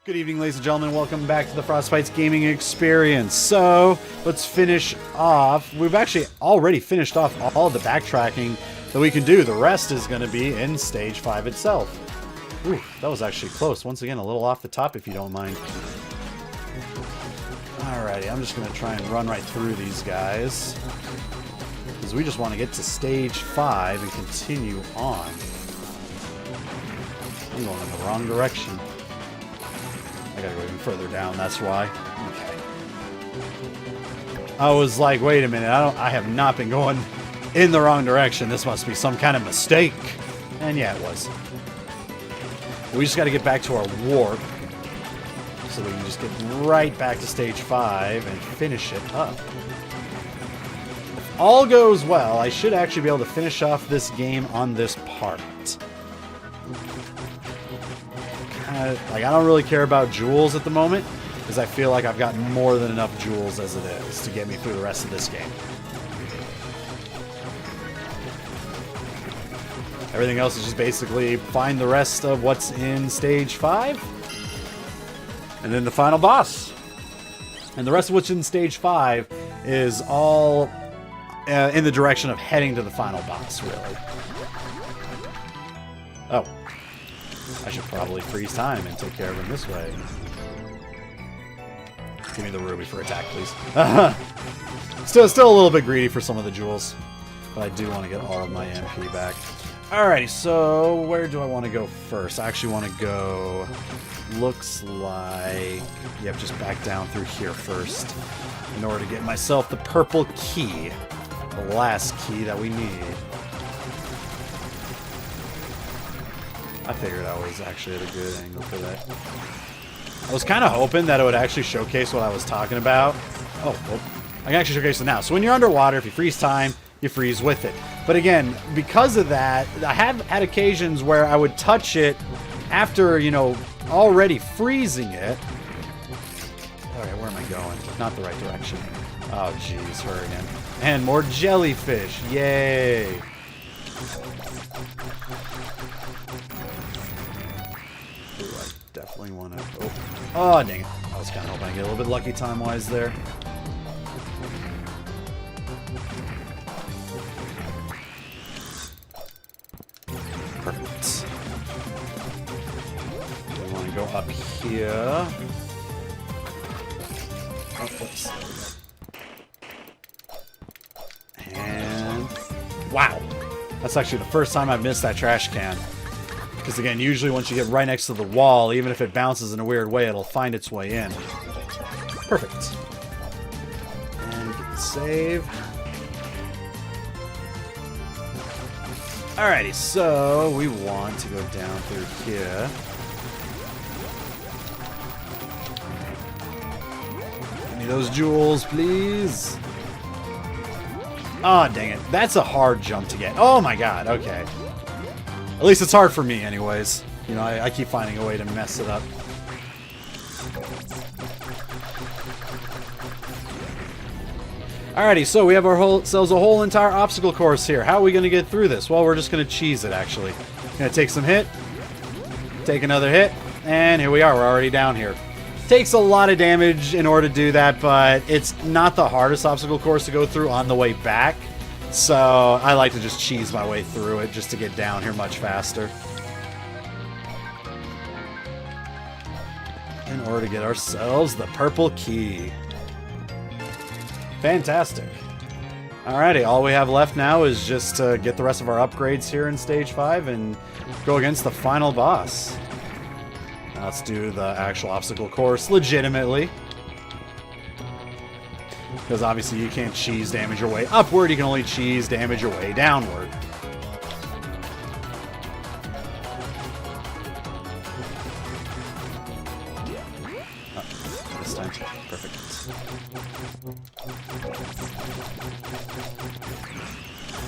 Good evening, ladies and gentlemen. Welcome back to the FrostBytez gaming experience. So, let's finish off. We've actually already finished off all the backtracking that we can do. The rest is going to be in Stage 5 itself. Ooh, that was actually close. Once again, a little off the top, if you don't mind. Alrighty, I'm just going to try and run right through these guys, because we just want to get to Stage 5 and continue on. I'm going in the wrong direction. I gotta go even further down, that's why. Okay. I was like, wait a minute, I have not been going in the wrong direction. This must be some kind of mistake. And yeah, it was. We just gotta get back to our warp, so we can just get right back to Stage 5 and finish it up. If all goes well, I should actually be able to finish off this game on this part. Like, I don't really care about jewels at the moment, because I feel like I've got more than enough jewels as it is to get me through the rest of this game. Everything else is just basically find the rest of what's in Stage 5, and then the final boss. And the rest of what's in Stage 5 is all in the direction of heading to the final boss, really. Oh. I should probably freeze time and take care of him this way. Give me the ruby for attack, please. Still a little bit greedy for some of the jewels, but I do want to get all of my MP back. Alrighty, so where do I want to go first? I actually want to go, looks like, yep, just back down through here first in order to get myself the purple key, the last key that we need. I figured I was actually at a good angle for that. I was kind of hoping that it would actually showcase what I was talking about. Oh, well, I can actually showcase it now. So when you're underwater, if you freeze time, you freeze with it. But again, because of that, I have had occasions where I would touch it after, you know, already freezing it. Okay, where am I going? Not the right direction. Oh, jeez, her again. And more jellyfish. Yay. Definitely want to... Oh, dang it. I was kind of hoping I get a little bit lucky time-wise there. Perfect. We want to go up here. Oh, whoops. And... wow! That's actually the first time I've missed that trash can. Because again, usually once you get right next to the wall, even if it bounces in a weird way, it'll find its way in. Perfect. And get the save. Alrighty, so we want to go down through here. Give me those jewels, please. Oh, dang it. That's a hard jump to get. Oh my god, okay. At least it's hard for me anyways. You know, I keep finding a way to mess it up. Alrighty, so we have ourselves a whole entire obstacle course here. How are we going to get through this? Well, we're just going to cheese it, actually. Going to take some hit. Take another hit. And here we are. We're already down here. Takes a lot of damage in order to do that, but it's not the hardest obstacle course to go through on the way back. So, I like to just cheese my way through it just to get down here much faster. In order to get ourselves the purple key. Fantastic. Alrighty, all we have left now is just to get the rest of our upgrades here in Stage 5 and go against the final boss. Now let's do the actual obstacle course legitimately. Because obviously you can't cheese damage your way upward, you can only cheese damage your way downward. Oh, this time. Perfect.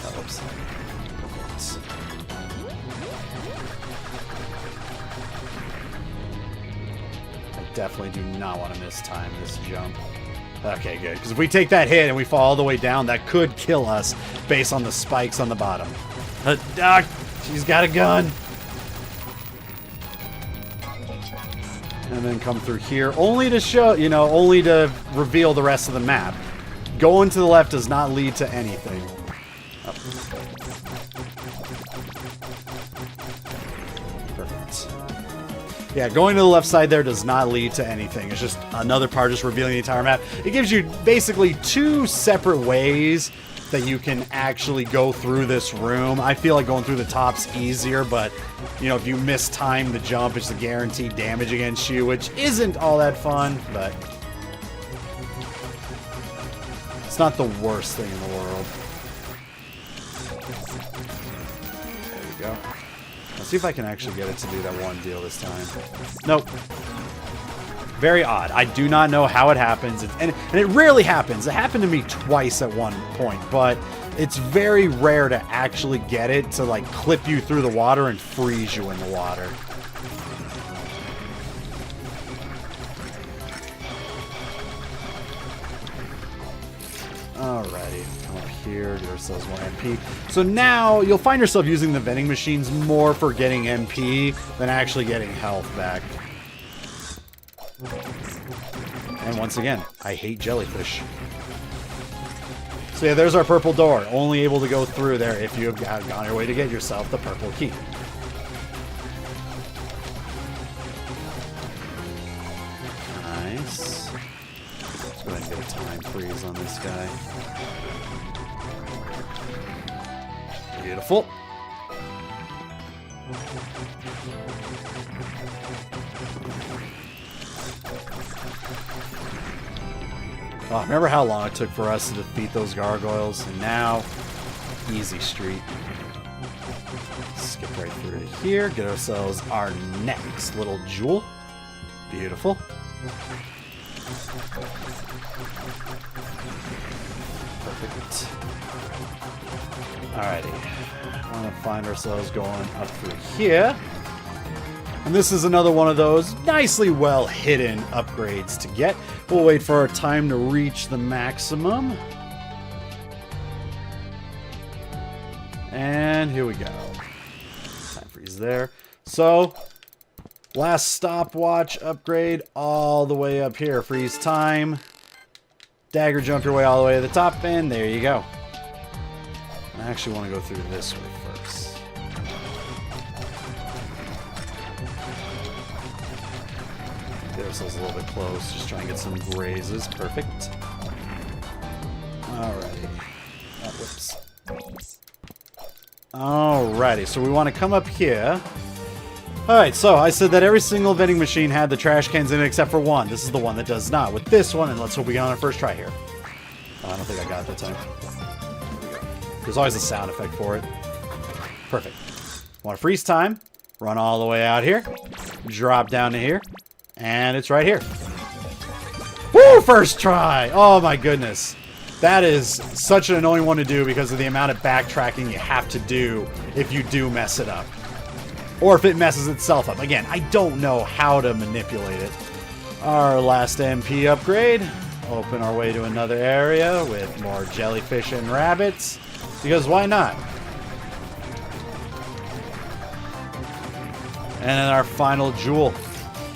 Oh, oops. I definitely do not want to miss time this jump. Okay, good. Because if we take that hit and we fall all the way down, that could kill us based on the spikes on the bottom. She's got a gun. and then come through here, only to show, you know, only to reveal the rest of the map. Going to the left does not lead to anything. Oh. Perfect. Yeah, going to the left side there does not lead to anything. It's just another part just revealing the entire map. It gives you basically two separate ways that you can actually go through this room. I feel like going through the top's easier, but you know, if you miss time the jump, it's a guaranteed damage against you, which isn't all that fun, but it's not the worst thing in the world. There we go. Let's see if I can actually get it to do that one deal this time. Nope. Very odd. I do not know how it happens. And it rarely happens. It happened to me twice at one point, but it's very rare to actually get it to like clip you through the water and freeze you in the water. Alrighty, come up here, get ourselves more MP. So now you'll find yourself using the vending machines more for getting MP than actually getting health back. And once again, I hate jellyfish. So yeah, there's our purple door. Only able to go through there if you have gone your way to get yourself the purple key. Nice. Let's go ahead and get a time freeze on this guy. Beautiful. Oh, remember how long it took for us to defeat those gargoyles? And now, easy street. Skip right through to here. Get ourselves our next little jewel. Beautiful. Perfect. Alrighty. Want to find ourselves going up through here. And this is another one of those nicely well hidden upgrades to get. We'll wait for our time to reach the maximum. And here we go. Time freeze there. So, last stopwatch upgrade all the way up here. Freeze time. Dagger jump your way all the way to the top, and there you go. I actually want to go through this way first. Get ourselves a little bit close. Just try and get some grazes. Perfect. Alrighty. Oh, whoops. Alrighty, so we want to come up here. Alright, so I said that every single vending machine had the trash cans in it except for one. This is the one that does not. With this one, and let's hope we get on our first try here. Oh, I don't think I got it that time. There's always a sound effect for it. Perfect. Want to freeze time. Run all the way out here. Drop down to here. And it's right here. Woo! First try! Oh my goodness. That is such an annoying one to do because of the amount of backtracking you have to do if you do mess it up. Or if it messes itself up. Again, I don't know how to manipulate it. Our last MP upgrade. Open our way to another area with more jellyfish and rabbits. Because why not? And then our final jewel.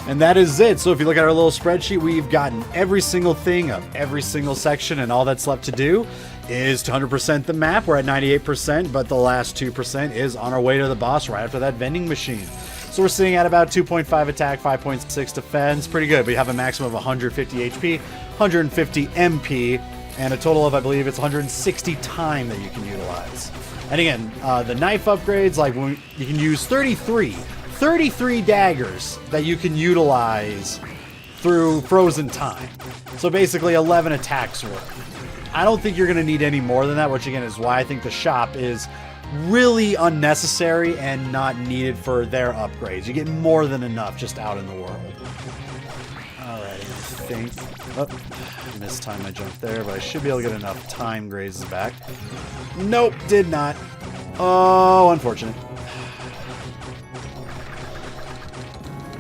And that is it. So if you look at our little spreadsheet, we've gotten every single thing of every single section, and all that's left to do is to 100% the map. We're at 98%, but the last 2% is on our way to the boss right after that vending machine. So we're sitting at about 2.5 attack, 5.6 defense. Pretty good. We have a maximum of 150 HP, 150 MP, and a total of, I believe, it's 160 time that you can utilize. And again, the knife upgrades, like you can use 33 daggers that you can utilize through frozen time. So basically 11 attacks worth. I don't think you're going to need any more than that, which again is why I think the shop is really unnecessary and not needed for their upgrades. You get more than enough just out in the world. Alrighty, I think... Oh, missed time I jumped there, but I should be able to get enough time grazes back. Nope, did not. Oh, unfortunate.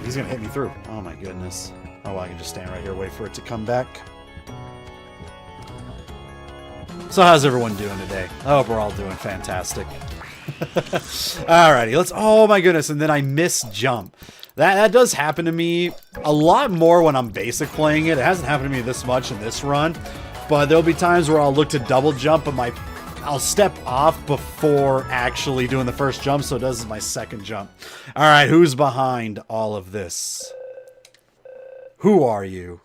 He's gonna hit me through. Oh my goodness. Oh well, I can just stand right here, wait for it to come back. So how's everyone doing today? I hope we're all doing fantastic. Alrighty, let's... Oh my goodness, and then I missed jump. That does happen to me a lot more when I'm basic playing it. It hasn't happened to me this much in this run, but there'll be times where I'll look to double jump, but I'll step off before actually doing the first jump, so it does my second jump. All right, who's behind all of this? Who are you?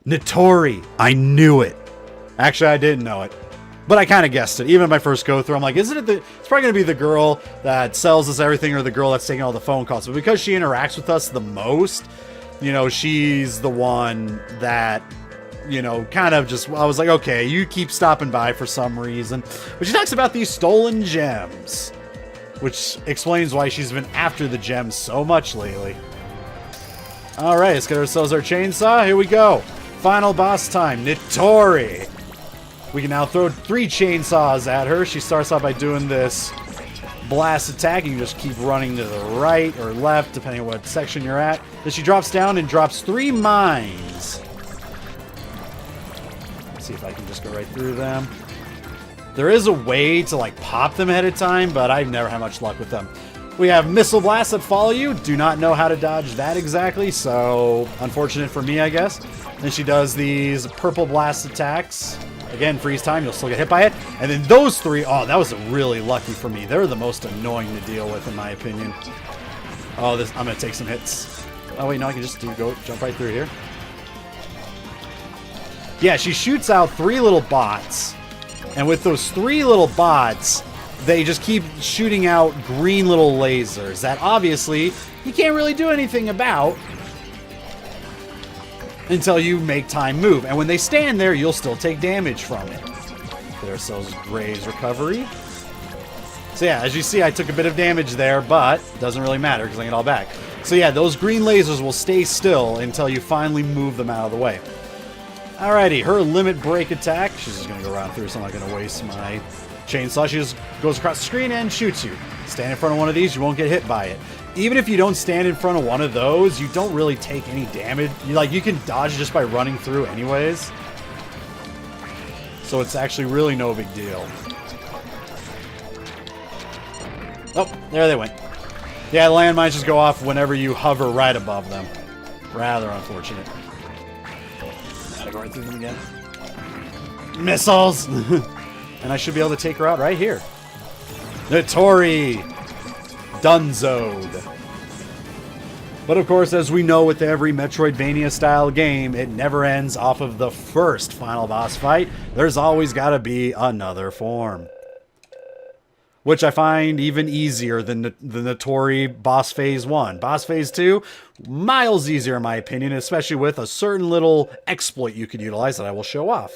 Notori. I knew it. Actually, I didn't know it, but I kind of guessed it. Even my first go through, I'm like, isn't it it's probably going to be the girl that sells us everything or the girl that's taking all the phone calls. But because she interacts with us the most, you know, she's the one that, you know, kind of just, I was like, okay, you keep stopping by for some reason. But she talks about these stolen gems, which explains why she's been after the gems so much lately. All right, let's get ourselves our chainsaw. Here we go. Final boss time, Notori. We can now throw 3 chainsaws at her. She starts off by doing this blast attack. You can just keep running to the right or left, depending on what section you're at. Then she drops down and drops 3 mines. Let's see if I can just go right through them. There is a way to, like, pop them ahead of time, but I've never had much luck with them. We have missile blasts that follow you. Do not know how to dodge that exactly, so unfortunate for me, I guess. Then she does these purple blast attacks. Again, freeze time, you'll still get hit by it. And then those 3, oh, that was really lucky for me. They're the most annoying to deal with, in my opinion. Oh, I'm going to take some hits. Oh, wait, no, I can just jump right through here. Yeah, she shoots out 3 little bots. And with those 3 little bots, they just keep shooting out green little lasers that obviously you can't really do anything about until you make time move. And when they stand there, you'll still take damage from it. Get ourselves Gray's recovery. So yeah, as you see, I took a bit of damage there, but it doesn't really matter because I get it all back. So yeah, those green lasers will stay still until you finally move them out of the way. Alrighty, her limit break attack. She's just going to go around through, so I'm not going to waste my chainsaw. She just goes across the screen and shoots you. Stand in front of one of these, you won't get hit by it. Even if you don't stand in front of one of those, you don't really take any damage. You can dodge just by running through anyways. So it's actually really no big deal. Oh, there they went. Yeah, landmines just go off whenever you hover right above them. Rather unfortunate. Gotta go right through them again. Missiles! And I should be able to take her out right here. Notori! Dunzoed. But of course, as we know with every Metroidvania-style game, it never ends off of the first final boss fight. There's always got to be another form. Which I find even easier than the Notori Boss Phase 1. Boss Phase 2, miles easier in my opinion, especially with a certain little exploit you could utilize that I will show off.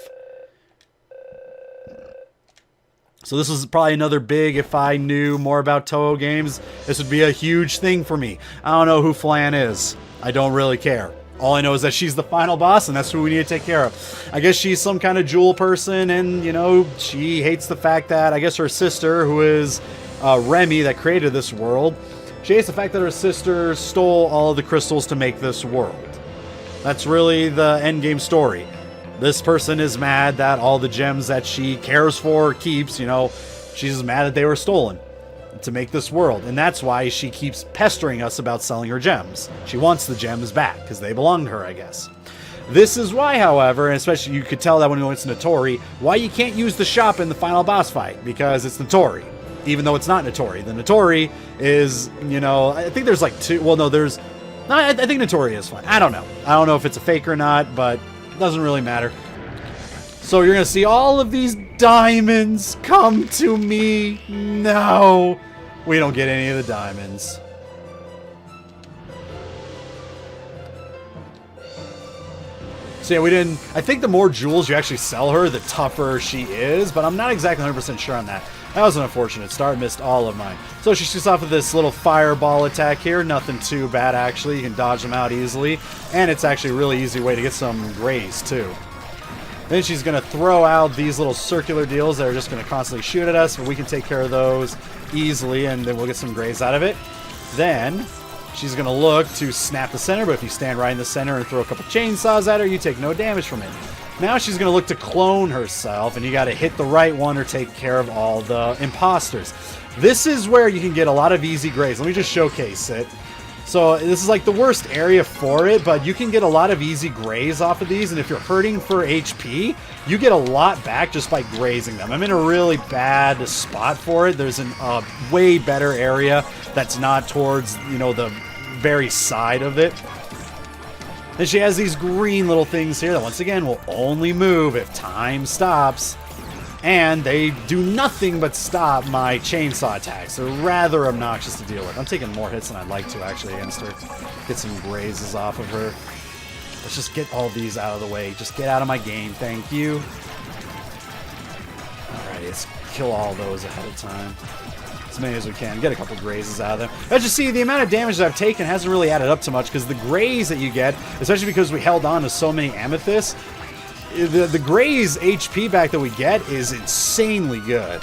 So this is probably another big, if I knew more about Touhou games, this would be a huge thing for me. I don't know who Flan is. I don't really care. All I know is that she's the final boss, and that's who we need to take care of. I guess she's some kind of jewel person, and, you know, she hates the fact that, I guess her sister, who is Remy, that created this world, she hates the fact that her sister stole all of the crystals to make this world. That's really the endgame story. This person is mad that all the gems that she cares for, keeps, you know, she's mad that they were stolen to make this world. And that's why she keeps pestering us about selling her gems. She wants the gems back because they belong to her, I guess. This is why, however, and especially you could tell that when you went to Notori, why you can't use the shop in the final boss fight, because it's Notori. Even though it's not Notori. The Notori is, you know, I think there's like 2, well, no, there's, no, I think Notori is fine. I don't know. I don't know if it's a fake or not, but it doesn't really matter. So you're going to see all of these diamonds come to me. No, we don't get any of the diamonds. So yeah, we didn't, I think the more jewels you actually sell her, the tougher she is, but I'm not exactly 100% sure on that. That was an unfortunate start, missed all of mine. So she shoots off of this little fireball attack here, nothing too bad actually, you can dodge them out easily, and it's actually a really easy way to get some rays too. Then she's going to throw out these little circular deals that are just going to constantly shoot at us, but we can take care of those easily, and then we'll get some grays out of it. Then she's going to look to snap the center, but if you stand right in the center and throw a couple chainsaws at her, you take no damage from it. Now she's going to look to clone herself, and you got to hit the right one or take care of all the imposters. This is where you can get a lot of easy grays. Let me just showcase it. So this is like the worst area for it, but you can get a lot of easy graze off of these, and if you're hurting for HP, you get a lot back just by grazing them. I'm in a really bad spot for it. There's a way better area that's not towards, you know, the very side of it. Then she has these green little things here that once again will only move if time stops. And they do nothing but stop my chainsaw attacks. They're rather obnoxious to deal with. I'm taking more hits than I'd like to actually against her. Get some grazes off of her. Let's just get all these out of the way. Just get out of my game, thank you. Alright, let's kill all those ahead of time. As many as we can. Get a couple grazes out of them. As you see, the amount of damage that I've taken hasn't really added up too much because the graze that you get, especially because we held on to so many amethysts, the graze HP back that we get is insanely good.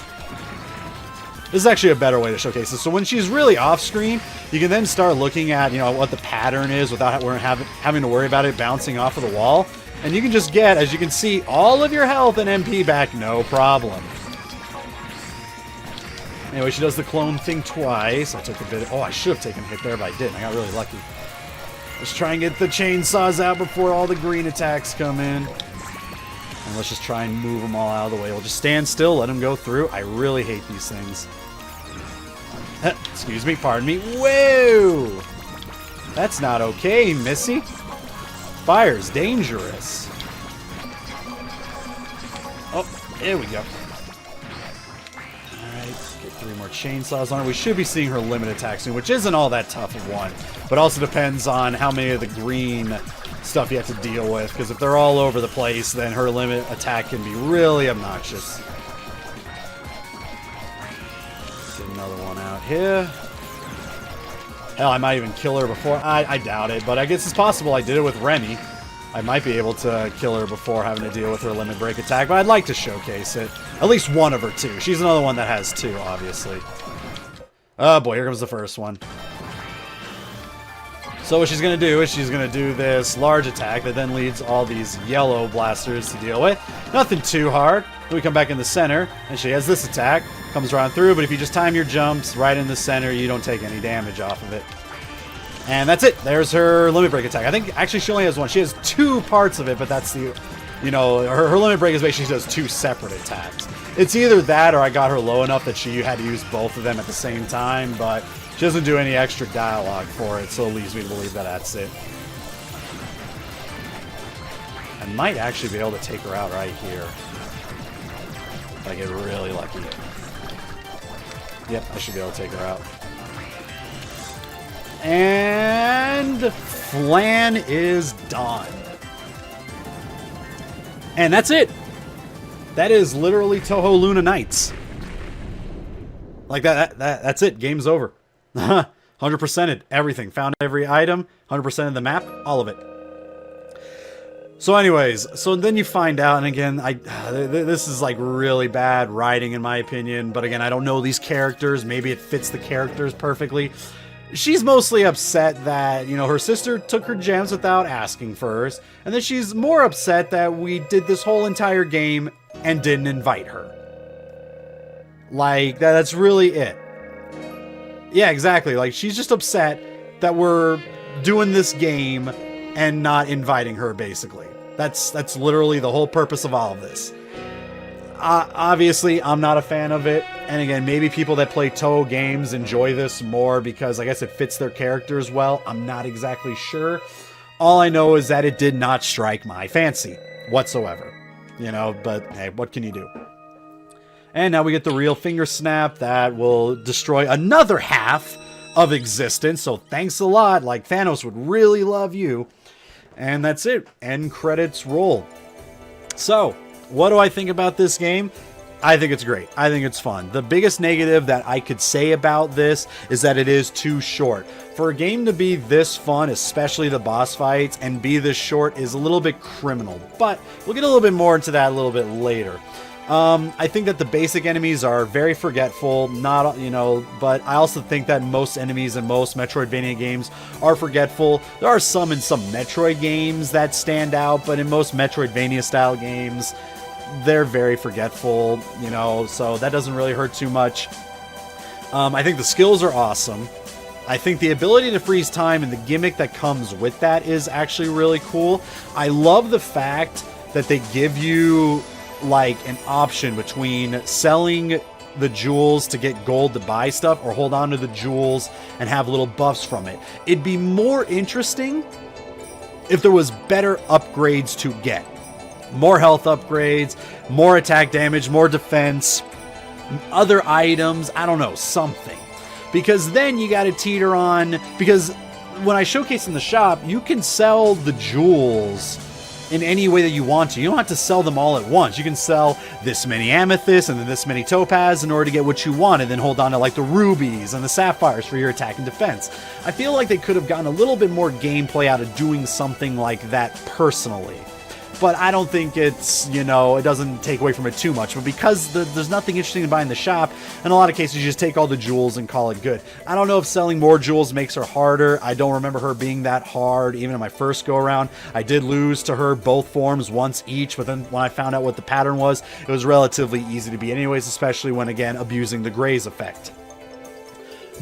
This is actually a better way to showcase this. So when she's really off screen, you can then start looking at, you know, what the pattern is without having to worry about it bouncing off of the wall. And you can just get, as you can see, all of your health and MP back, no problem. Anyway, she does the clone thing twice. I took a bit. Oh, I should have taken a hit there, but I didn't. I got really lucky. Let's try and get the chainsaws out before all the green attacks come in. And let's just try and move them all out of the way. We'll just stand still, let them go through. I really hate these things. Excuse me, pardon me. Whoa! That's not okay, Missy. Fire's dangerous. Oh, there we go. Alright, get 3 more chainsaws on her. We should be seeing her limit attack soon, which isn't all that tough of one. But also depends on how many of the green stuff you have to deal with, because if they're all over the place, then her limit attack can be really obnoxious. Get another one out here. Hell, I might even kill her before. I doubt it, but I guess it's possible. I did it with Remy. I might be able to kill her before having to deal with her limit break attack, but I'd like to showcase it. At least one of her 2. She's another one that has 2, obviously. Oh boy, here comes the first one. So what she's going to do is she's going to do this large attack that then leads all these yellow blasters to deal with. Nothing too hard. Then we come back in the center, and she has this attack. Comes around through, but if you just time your jumps right in the center, you don't take any damage off of it. And that's it. There's her limit break attack. I think actually she only has 1. She has 2 parts of it, but that's the, you know, her limit break is basically she does 2 separate attacks. It's either that or I got her low enough that she had to use both of them at the same time, but she doesn't do any extra dialogue for it, so it leads me to believe that that's it. I might actually be able to take her out right here. If I get really lucky. Yep, I should be able to take her out. And Flan is done. And that's it. That is literally Touhou Luna Nights. Like that's it. Game's over. 100%ed everything. Found every item. 100% of the map. All of it. So anyways, so then you find out, and again, this is like really bad writing in my opinion, but again, I don't know these characters. Maybe it fits the characters perfectly. She's mostly upset that, you know, her sister took her gems without asking first, and then she's more upset that we did this whole entire game and didn't invite her. Like, that's really it. Yeah, exactly. Like, she's just upset that we're doing this game and not inviting her, basically. That's literally the whole purpose of all of this. Obviously, I'm not a fan of it. And again, maybe people that play Touhou games enjoy this more because I guess it fits their characters well. I'm not exactly sure. All I know is that it did not strike my fancy whatsoever. You know, but hey, what can you do? And now we get the real finger snap that will destroy another half of existence. So thanks a lot. Like, Thanos would really love you. And that's it. End credits roll. So, what do I think about this game? I think it's great. I think it's fun. The biggest negative that I could say about this is that it is too short. For a game to be this fun, especially the boss fights, and be this short is a little bit criminal. But we'll get a little bit more into that a little bit later. I think that the basic enemies are very forgetful, not, you know, but I also think that most enemies in most Metroidvania games are forgetful. There are some in some Metroid games that stand out, but in most Metroidvania style games, they're very forgetful, you know, so that doesn't really hurt too much. I think the skills are awesome. I think the ability to freeze time and the gimmick that comes with that is actually really cool. I love the fact that they give you like an option between selling the jewels to get gold to buy stuff or hold on to the jewels and have little buffs from it. It'd be more interesting if there was better upgrades to get. More health upgrades, more attack damage, more defense, other items, I don't know, something. Because then you got to teeter on, because when I showcase in the shop, you can sell the jewels in any way that you want to. You don't have to sell them all at once. You can sell this many amethysts and then this many topaz in order to get what you want, and then hold on to like the rubies and the sapphires for your attack and defense. I feel like they could have gotten a little bit more gameplay out of doing something like that personally. But I don't think it's, you know, it doesn't take away from it too much. But because there's nothing interesting to buy in the shop, in a lot of cases you just take all the jewels and call it good. I don't know if selling more jewels makes her harder. I don't remember her being that hard even in my first go around. I did lose to her both forms once each, but then when I found out what the pattern was, it was relatively easy to beat anyways, especially when, again, abusing the Graze effect.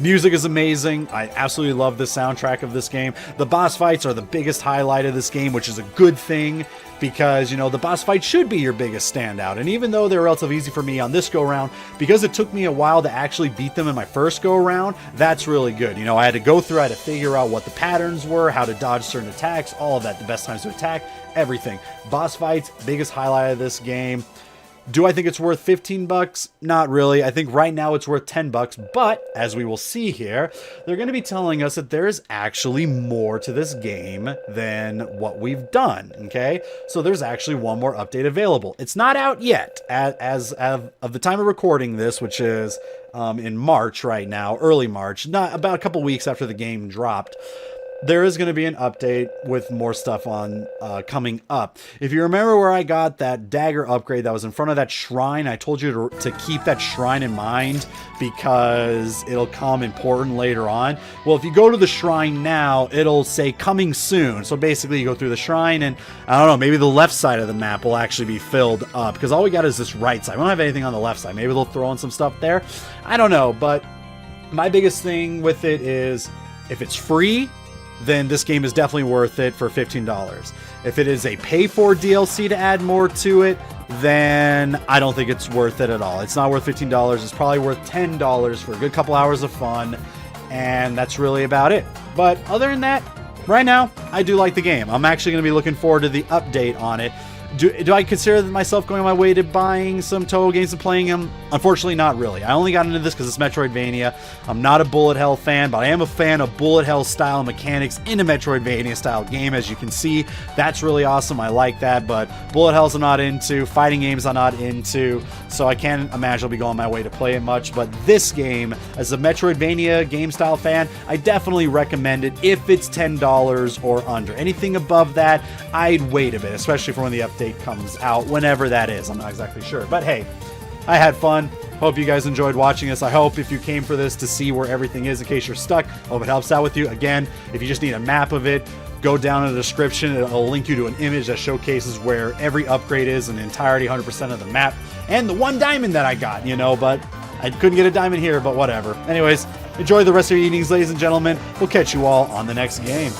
Music is amazing. I absolutely love the soundtrack of this game. The boss fights are the biggest highlight of this game, which is a good thing because, you know, the boss fight should be your biggest standout. And even though they're relatively easy for me on this go around, because it took me a while to actually beat them in my first go around, that's really good. You know, I had to go through, I had to figure out what the patterns were, how to dodge certain attacks, all of that, the best times to attack, everything. Boss fights, biggest highlight of this game. Do I think it's worth 15 bucks? Not really. I think right now it's worth 10 bucks, but as we will see here, they're going to be telling us that there's actually more to this game than what we've done, okay? So there's actually one more update available. It's not out yet as of the time of recording this, which is in March right now, early March, not about a couple weeks after the game dropped. There is going to be an update with more stuff on coming up. If you remember where I got that dagger upgrade that was in front of that shrine, I told you to keep that shrine in mind because it'll come important later on. Well, if you go to the shrine now, it'll say coming soon. So basically you go through the shrine and I don't know, maybe the left side of the map will actually be filled up because all we got is this right side. We don't have anything on the left side. Maybe they'll throw in some stuff there. I don't know, but my biggest thing with it is if it's free, then this game is definitely worth it for $15. If it is a pay-for DLC to add more to it, then I don't think it's worth it at all. It's not worth $15. It's probably worth $10 for a good couple hours of fun, and that's really about it. But other than that, right now, I do like the game. I'm actually going to be looking forward to the update on it. Do I consider myself going on my way to buying some Touhou games and playing them? Unfortunately, not really. I only got into this because it's Metroidvania. I'm not a bullet hell fan, but I am a fan of bullet hell style mechanics in a Metroidvania style game. As you can see, that's really awesome. I like that, but bullet hells I'm not into. Fighting games I'm not into, so I can't imagine I'll be going my way to play it much. But this game, as a Metroidvania game style fan, I definitely recommend it if it's $10 or under. Anything above that, I'd wait a bit, especially for when the update comes out, whenever that is. I'm not exactly sure, but hey, I had fun. Hope you guys enjoyed watching this. I hope if you came for this to see where everything is in case you're stuck, hope it helps out with you. Again, if you just need a map of it, go down in the description. It'll link you to an image that showcases where every upgrade is in entirety, 100% of the map, and the one diamond that I got, you know, but I couldn't get a diamond here, but whatever. Anyways, enjoy the rest of your evenings, ladies and gentlemen. We'll catch you all on the next game.